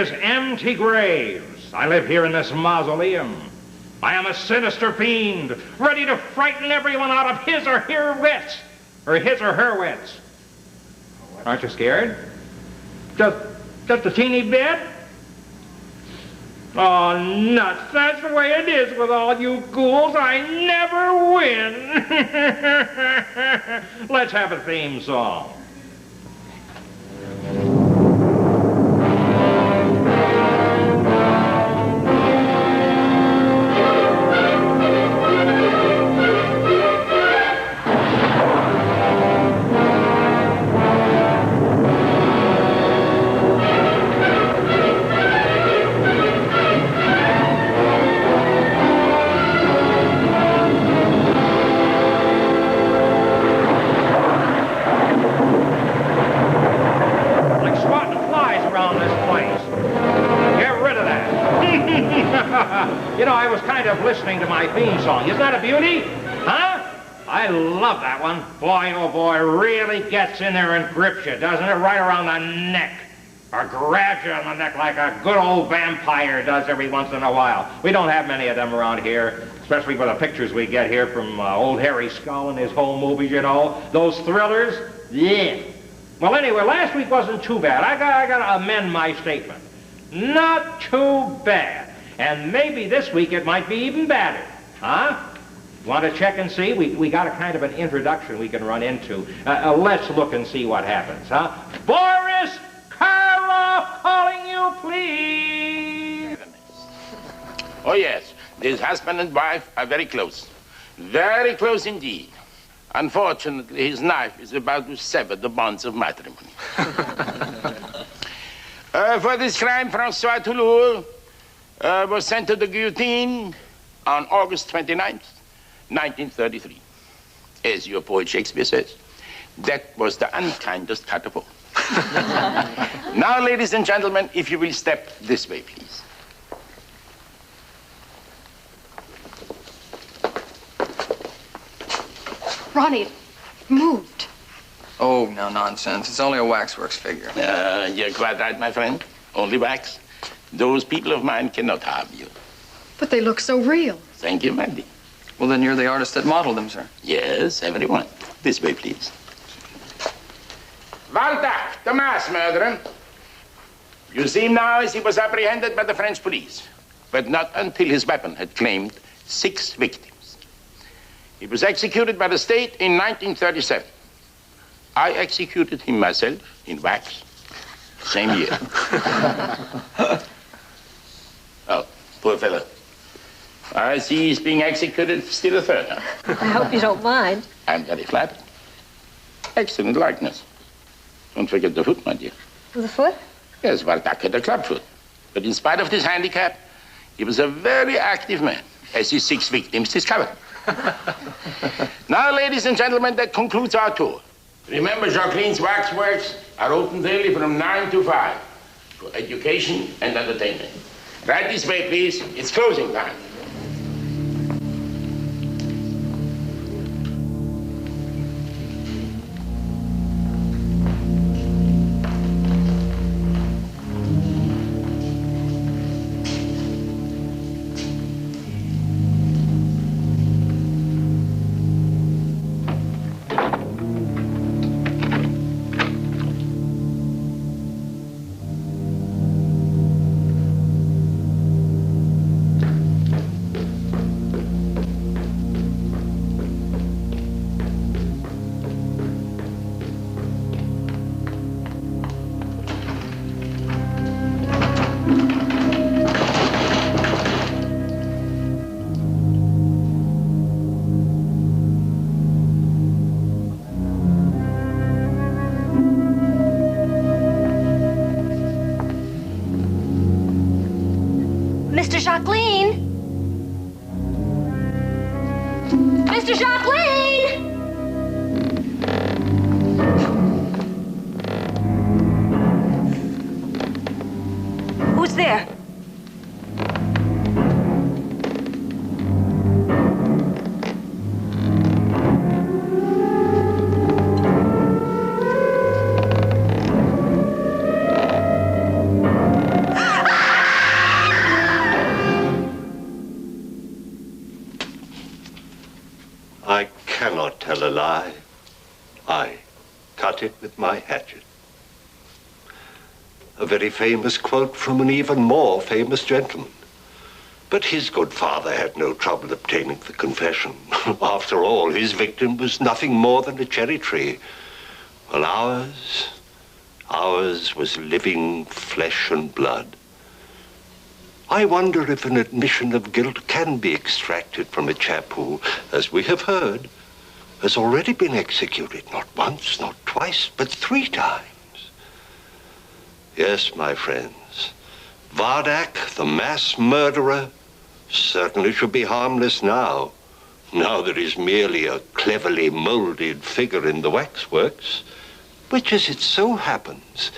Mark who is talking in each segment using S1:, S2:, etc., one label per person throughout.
S1: is empty graves. I live here in this mausoleum. I am a sinister fiend, ready to frighten everyone out of his or her wits. Or his or her wits. Aren't you scared? Just a teeny bit? Oh, nuts. That's the way it is with all you ghouls. I never win. Let's have a theme song. You know, I was kind of listening to my theme song. Isn't that a beauty? Huh? I love that one. Boy, oh boy, really gets in there and grips you, doesn't it? Right around the neck. Or grabs you on the neck like a good old vampire does every once in a while. We don't have many of them around here, especially for the pictures we get here from old Harry Skull and his whole movies, you know. Those thrillers, yeah. Well, anyway, last week wasn't too bad. I got to amend my statement. Not too bad. And maybe this week it might be even better. Huh? Want to check and see? We got a kind of an introduction we can run into. Let's look and see what happens, huh? Boris Karloff calling you, please.
S2: Oh, yes. This husband and wife are very close. Very close indeed. Unfortunately, his knife is about to sever the bonds of matrimony. For this crime, Francois Toulouse was sent to the guillotine on August 29th, 1933. As your poet Shakespeare says, that was the unkindest cut of all. Now, ladies and gentlemen, if you will step this way, please.
S3: Ronnie, it moved.
S4: Oh, no nonsense. It's only a Waxworks figure.
S2: You're quite right, my friend. Only wax. Those people of mine cannot harm you.
S3: But they look so real.
S2: Thank you, Mandy.
S4: Well, then you're the artist that modeled them, sir.
S2: Yes, everyone. This way, please. Walter, the mass murderer. You see him now as he was apprehended by the French police, but not until his weapon had claimed 6 victims. He was executed by the state in 1937. I executed him myself in wax. Same year. Oh, poor fellow. I see he's being executed still a third time.
S5: I hope you don't mind.
S2: I'm very flattered. Excellent likeness. Don't forget the foot, my dear.
S5: The foot?
S2: Yes, Walter had a club foot. But in spite of his handicap, he was a very active man, as his 6 victims discovered. Now, ladies and gentlemen, that concludes our tour. Remember, Jacqueline's Waxworks are open daily from 9 to 5 for education and entertainment. Right this way, please. It's closing time.
S5: Mr. Jacqueline! Mr. Jacqueline! Who's there?
S6: with my hatchet. A very famous quote from an even more famous gentleman. But his good father had no trouble obtaining the confession. After all, his victim was nothing more than a cherry tree. While ours was living flesh and blood. I wonder if an admission of guilt can be extracted from a chap who, as we have heard, has already been executed not once, not twice, but 3 times. Yes, my friends, Vardak, the mass murderer, certainly should be harmless now that he's merely a cleverly molded figure in the Waxworks, which, as it so happens,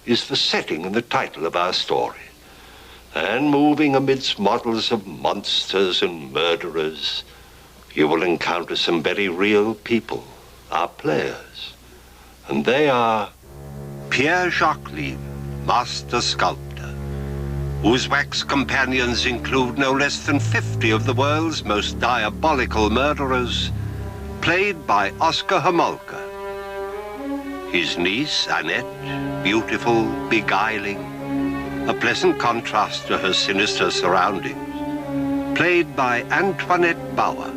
S6: is the setting and the title of our story. And moving amidst models of monsters and murderers, you will encounter some very real people, our players. And they are Pierre Jacqueline, master sculptor, whose wax companions include no less than 50 of the world's most diabolical murderers, played by Oscar Homolka. His niece, Annette, beautiful, beguiling, a pleasant contrast to her sinister surroundings, played by Antoinette Bauer.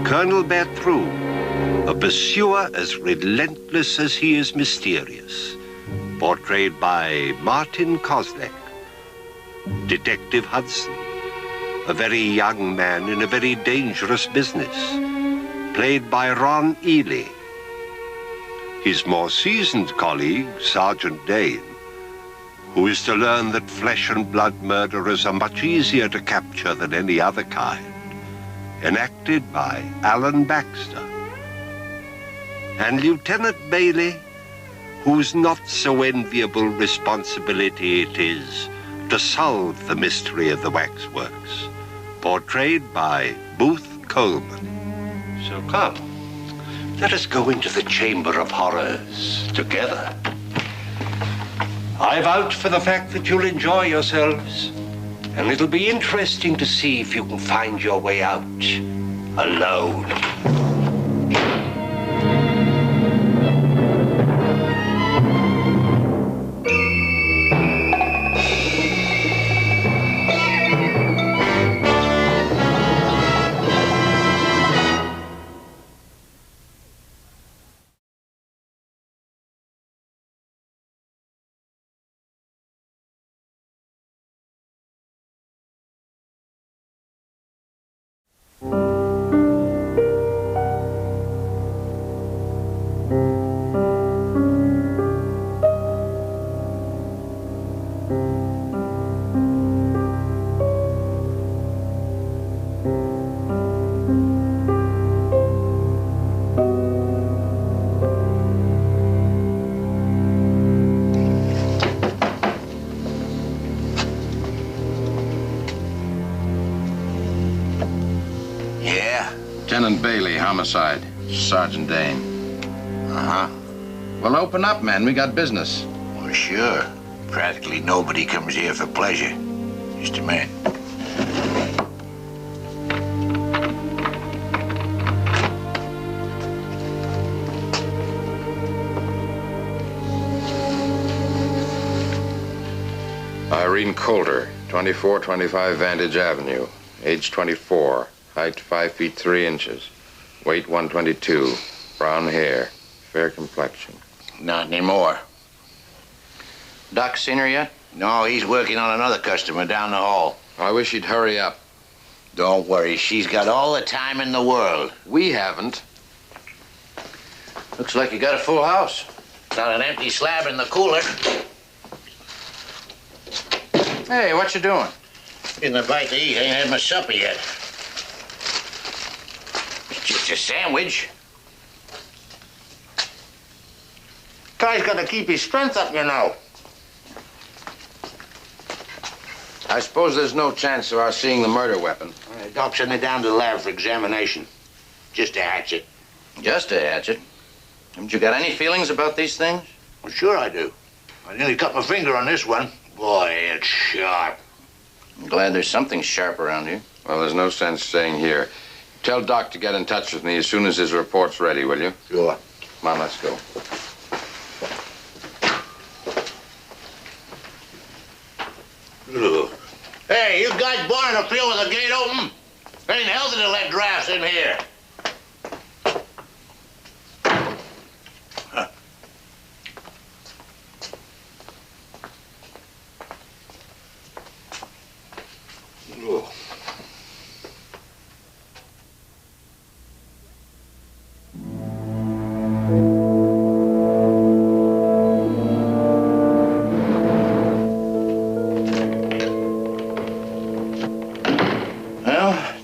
S6: Colonel Berthoud, a pursuer as relentless as he is mysterious, portrayed by Martin Kozlek. Detective Hudson, a very young man in a very dangerous business, played by Ron Ely. His more seasoned colleague, Sergeant Dane, who is to learn that flesh and blood murderers are much easier to capture than any other kind, enacted by Alan Baxter. And Lieutenant Bailey, whose not so enviable responsibility it is to solve the mystery of the Waxworks, portrayed by Booth Coleman. So come, let us go into the Chamber of Horrors together. I vouch for the fact that you'll enjoy yourselves, and it'll be interesting to see if you can find your way out alone.
S7: Lieutenant Bailey, homicide. Sergeant Dane.
S8: Uh-huh.
S7: Well, open up, man. We got business.
S8: Well, sure. Practically nobody comes here for pleasure. Just a minute.
S7: Irene Coulter, 2425 Vantage Avenue. Age 24. Height 5 feet 3 inches. Weight 122. Brown hair. Fair complexion.
S8: Not anymore.
S4: Doc seen her yet?
S8: No, he's working on another customer down the hall.
S7: I wish he'd hurry up.
S8: Don't worry, she's got all the time in the world.
S7: We haven't.
S4: Looks like you got a full house.
S8: Got an empty slab in the cooler.
S4: Hey, what you doing?
S8: In the bite to eat. Ain't had my supper yet. It's just a sandwich. Guy's got to keep his strength up, you know.
S7: I suppose there's no chance of our seeing the murder weapon.
S8: Doc sent it down to the lab for examination. Just a hatchet.
S4: Just a hatchet. Haven't you got any feelings about these things?
S8: Well, sure I do. I nearly cut my finger on this one. Boy, it's sharp.
S4: I'm glad there's something sharp around here.
S7: Well, there's no sense staying here. Tell Doc to get in touch with me as soon as his report's ready, will you?
S8: Sure.
S7: Come on, let's go.
S8: Hey, you guys born in a field with the gate open? It ain't healthy to let drafts in here.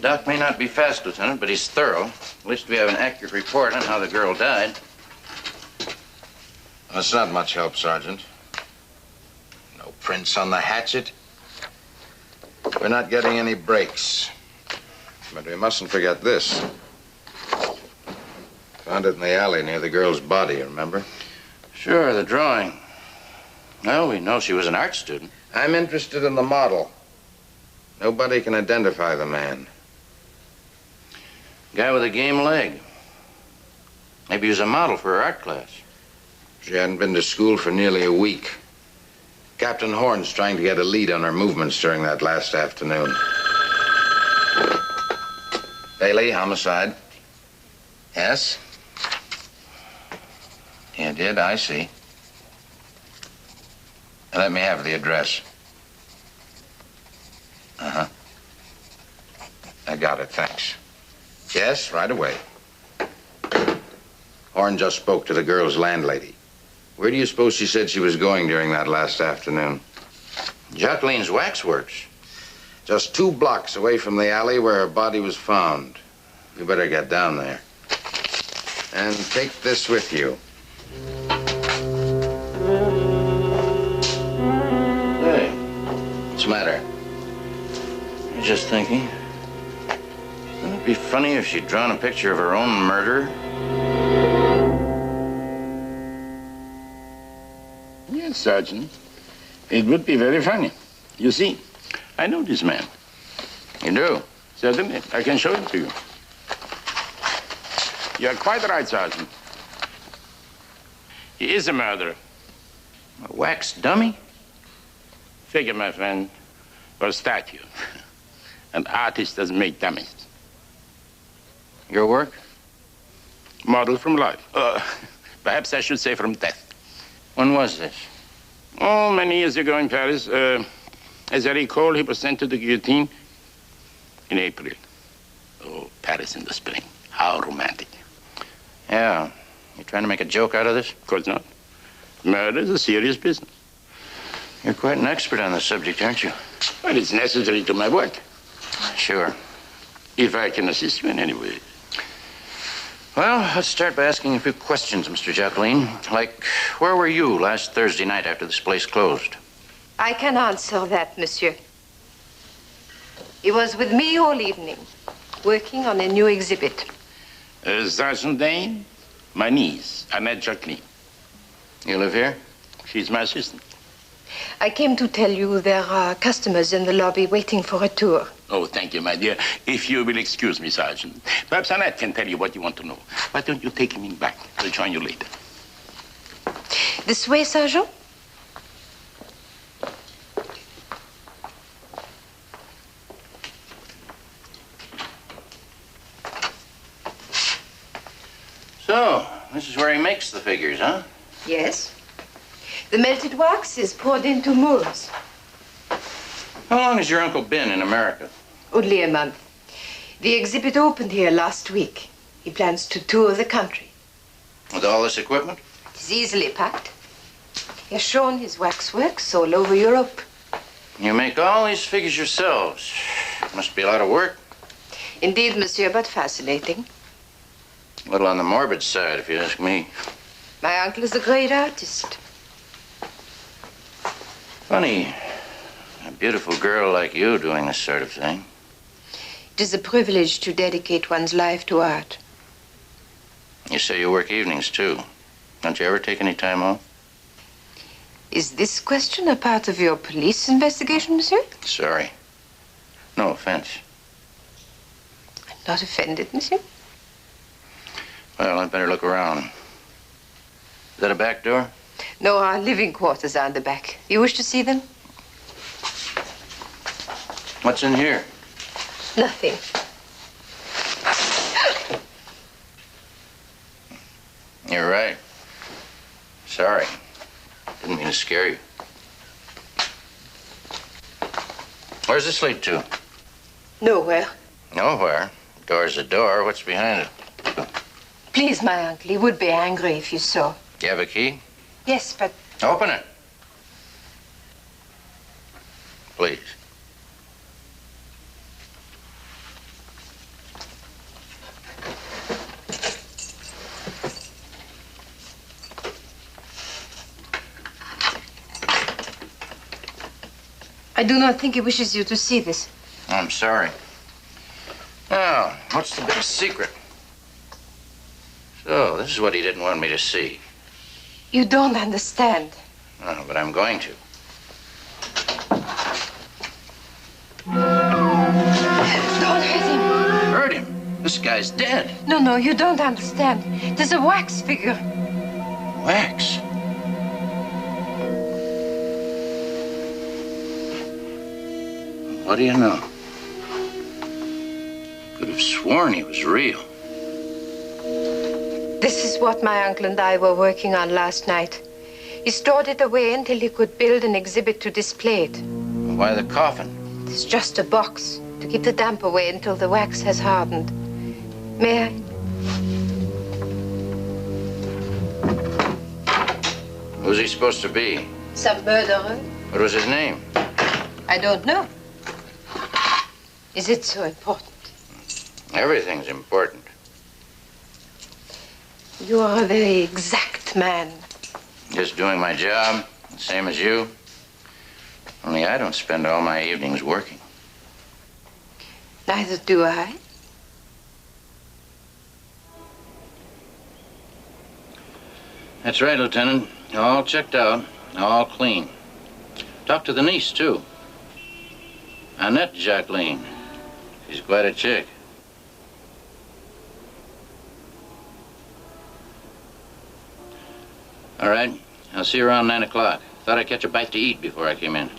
S9: Doc may not be fast, Lieutenant, but he's thorough. At least we have an accurate report on how the girl died.
S7: That's not much help, Sergeant. No prints on the hatchet. We're not getting any breaks. But we mustn't forget this. Found it in the alley near the girl's body, remember?
S9: Sure, the drawing. Well, we know she was an art student.
S7: I'm interested in the model. Nobody can identify the man.
S9: Guy with a game leg. Maybe he was a model for her art class.
S7: She hadn't been to school for nearly a week. Captain Horn's trying to get a lead on her movements during that last afternoon. Bailey, homicide.
S9: Yes? You did, I see.
S7: Let me have the address.
S9: Uh-huh.
S7: I got it, thanks. Yes, right away. Horn just spoke to the girl's landlady. Where do you suppose she said she was going during that last afternoon?
S9: Jacqueline's Waxworks.
S7: Just 2 blocks away from the alley where her body was found. You better get down there. And take this with you.
S9: Hey, what's the matter? I'm just thinking. Wouldn't it be funny if she'd drawn a picture of her own murder?
S2: Yes, Sergeant. It would be very funny. You see, I know this man.
S9: You do?
S2: Certainly. I can show him to you. You're quite right, Sergeant. He is a murderer.
S9: A wax dummy?
S2: Figure, my friend, for a statue. An artist doesn't make dummies.
S9: Your work?
S2: Model from life. Perhaps I should say from death.
S9: When was this?
S2: Oh, many years ago in Paris. As I recall, he was sent to the guillotine in April. Oh, Paris in the spring. How romantic.
S9: Yeah. You trying to make a joke out of this?
S2: Of course not. Murder is a serious business.
S9: You're quite an expert on the subject, aren't you?
S2: Well, it's necessary to my work.
S9: Sure.
S2: If I can assist you in any way.
S9: Well, let's start by asking a few questions, Mr. Jacqueline. Like, where were you last Thursday night after this place closed?
S10: I can answer that, monsieur. He was with me all evening, working on a new exhibit.
S2: Sergeant Dane, my niece, Annette Jacqueline.
S9: You live here?
S2: She's my assistant.
S10: I came to tell you there are customers in the lobby waiting for a tour.
S2: Oh, thank you, my dear. If you will excuse me, Sergeant. Perhaps Annette can tell you what you want to know. Why don't you take him in back? I'll join you later.
S10: This way, Sergeant?
S9: So, this is where he makes the figures, huh?
S10: Yes. The melted wax is poured into molds.
S9: How long has your uncle been in America?
S10: Only a month. The exhibit opened here last week. He plans to tour the country.
S9: With all this equipment?
S10: It is easily packed. He has shown his waxworks all over Europe.
S9: You make all these figures yourselves. Must be a lot of work.
S10: Indeed, monsieur, but fascinating.
S9: A little on the morbid side, if you ask me.
S10: My uncle is a great artist.
S9: Funny, a beautiful girl like you doing this sort of thing.
S10: It is a privilege to dedicate one's life to art.
S9: You say you work evenings, too. Don't you ever take any time off?
S10: Is this question a part of your police investigation, monsieur?
S9: Sorry. No offense.
S10: I'm not offended, monsieur.
S9: Well, I'd better look around. Is that a back door?
S10: No, our living quarters are in the back. You wish to see them?
S9: What's in here?
S10: Nothing.
S9: You're right. Sorry. Didn't mean to scare you. Where's this lead to?
S10: Nowhere.
S9: Nowhere. Door's a door. What's behind it?
S10: Please, my uncle, he would be angry if you saw.
S9: Do you have a key?
S10: Yes, but...
S9: Open it. Please.
S10: I do not think he wishes you to see this.
S9: I'm sorry. Now, what's the big secret? So, this is what he didn't want me to see.
S10: You don't understand.
S9: Oh, but I'm going to.
S10: Don't hurt him.
S9: Hurt him? This guy's dead.
S10: No, you don't understand. There's a wax figure.
S9: Wax? What do you know? Could have sworn he was real.
S10: This is what my uncle and I were working on last night. He stored it away until he could build an exhibit to display it.
S9: Why the coffin?
S10: It's just a box to keep the damp away until the wax has hardened. May I?
S9: Who's he supposed to be?
S10: Some murderer?
S9: What was his name?
S10: I don't know. Is it so important?
S9: Everything's important.
S10: You are a very exact man.
S9: Just doing my job, the same as you. Only I don't spend all my evenings working.
S10: Neither do I.
S9: That's right, Lieutenant. All checked out, all clean. Talked to the niece, too. Annette Jacqueline. She's quite a chick. All right, I'll see you around 9 o'clock. Thought I'd catch a bite to eat before I came in.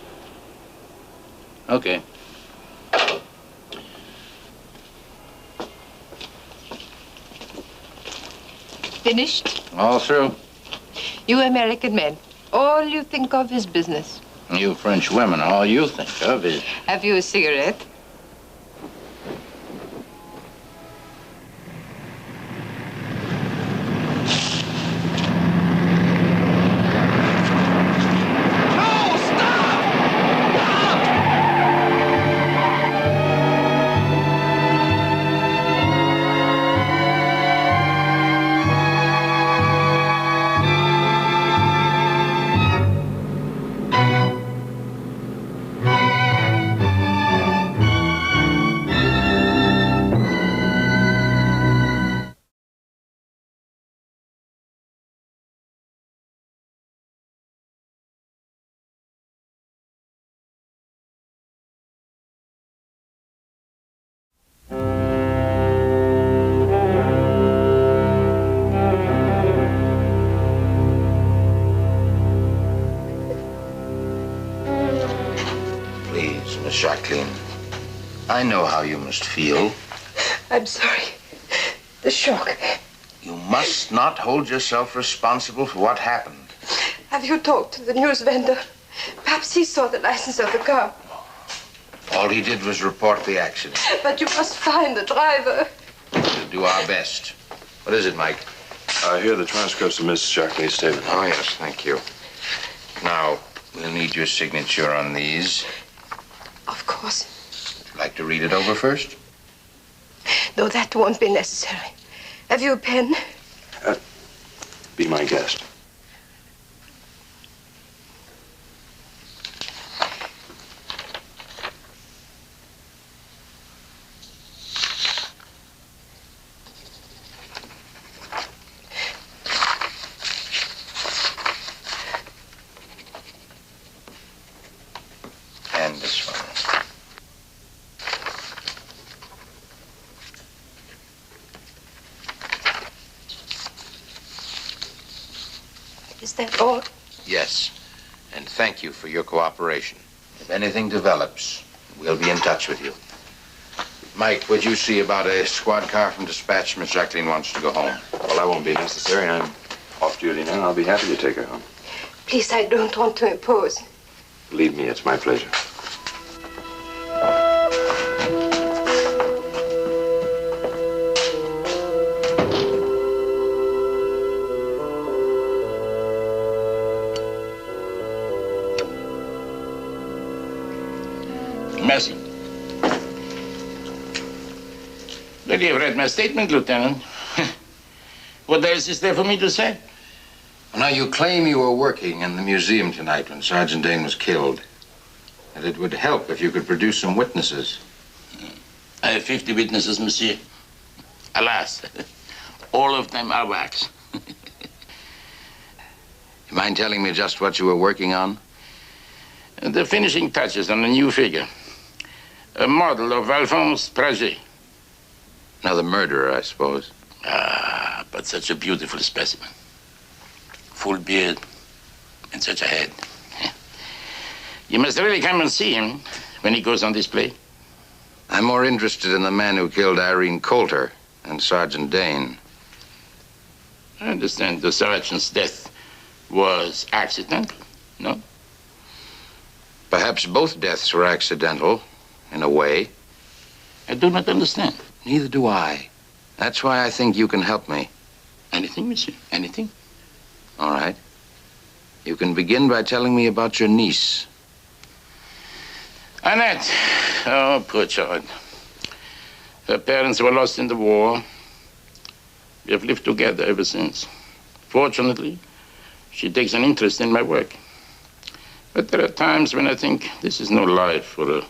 S9: Okay.
S10: Finished?
S9: All through.
S10: You American men, all you think of is business.
S9: You French women, all you think of is...
S10: Have you a cigarette?
S9: Jacqueline, I know how you must feel.
S10: I'm sorry. The shock.
S9: You must not hold yourself responsible for what happened.
S10: Have you talked to the news vendor? Perhaps he saw the license of the car.
S9: All he did was report the accident.
S10: But you must find the driver.
S9: We'll do our best. What is it, Mike?
S11: I hear the transcripts of Mrs. Jacqueline's statement.
S7: Oh, yes, thank you.
S9: Now, we'll need your signature on these.
S10: Of course.
S9: Would you like to read it over first?
S10: No, that won't be necessary. Have you a pen?
S11: Be my guest.
S9: And this one.
S10: Is that all?
S7: Yes. And thank you for your cooperation. If anything develops, we'll be in touch with you. Mike, would you see about a squad car from dispatch? Miss Jacqueline wants to go home.
S11: Well, that won't be necessary. I'm off duty now. I'll be happy to take her home.
S10: Please, I don't want to impose.
S11: Believe me, it's my pleasure.
S2: Merci. Well, you've read my statement, Lieutenant. What else is there for me to say?
S7: Now, you claim you were working in the museum tonight when Sergeant Dane was killed. And it would help if you could produce some witnesses.
S2: I have 50 witnesses, monsieur. Alas, all of them are wax.
S7: You mind telling me just what you were working on?
S2: The finishing touches on a new figure. A model of Alphonse Praget.
S7: Another murderer, I suppose.
S2: Ah, but such a beautiful specimen. Full beard and such a head. You must really come and see him when he goes on display.
S7: I'm more interested in the man who killed Irene Coulter and Sergeant Dane.
S2: I understand the sergeant's death was accidental, no?
S7: Perhaps both deaths were accidental, in a way.
S2: I do not understand.
S7: Neither do I. That's why I think you can help me.
S2: Anything, monsieur, anything.
S7: All right. You can begin by telling me about your niece.
S2: Annette. Oh, poor child. Her parents were lost in the war. We have lived together ever since. Fortunately, she takes an interest in my work. But there are times when I think this is no life for a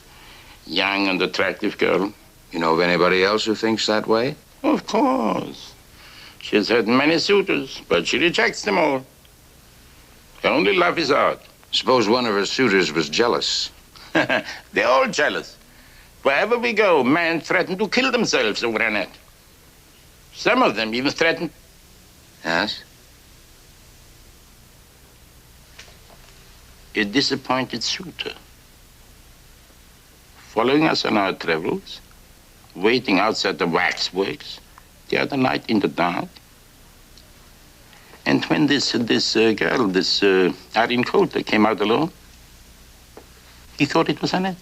S2: young and attractive girl.
S7: You know of anybody else who thinks that way?
S2: Of course. She has had many suitors, but she rejects them all. Her only love is art.
S7: Suppose one of her suitors was jealous.
S2: They're all jealous. Wherever we go, men threaten to kill themselves over Annette. Some of them even threaten...
S7: Yes?
S2: A disappointed suitor. Following us on our travels, waiting outside the Waxworks the other night in the dark. And when this girl, Irene Coulter, came out alone, he thought it was Annette.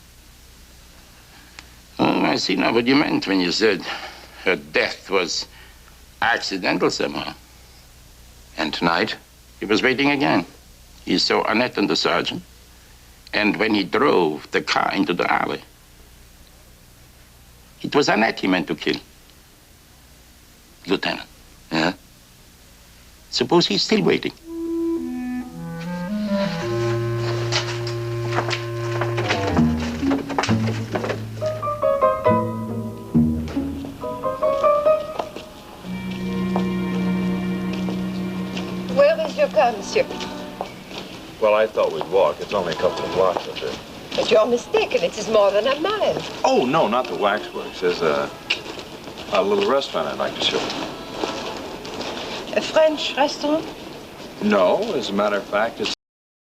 S2: Oh, I see now what you meant when you said her death was accidental somehow.
S7: And tonight?
S2: He was waiting again. He saw Annette and the sergeant. And when he drove the car into the alley, it was Annette he meant to kill. Lieutenant.
S7: Yeah?
S2: Suppose he's still waiting.
S10: Where is your car, monsieur?
S11: Well, I thought we'd walk. It's only a couple of blocks up there.
S10: But you're mistaken. It is more than a mile.
S11: Oh, no, not the Waxworks. There's a little restaurant I'd like to show you.
S10: A French restaurant?
S11: No, as a matter of fact, it's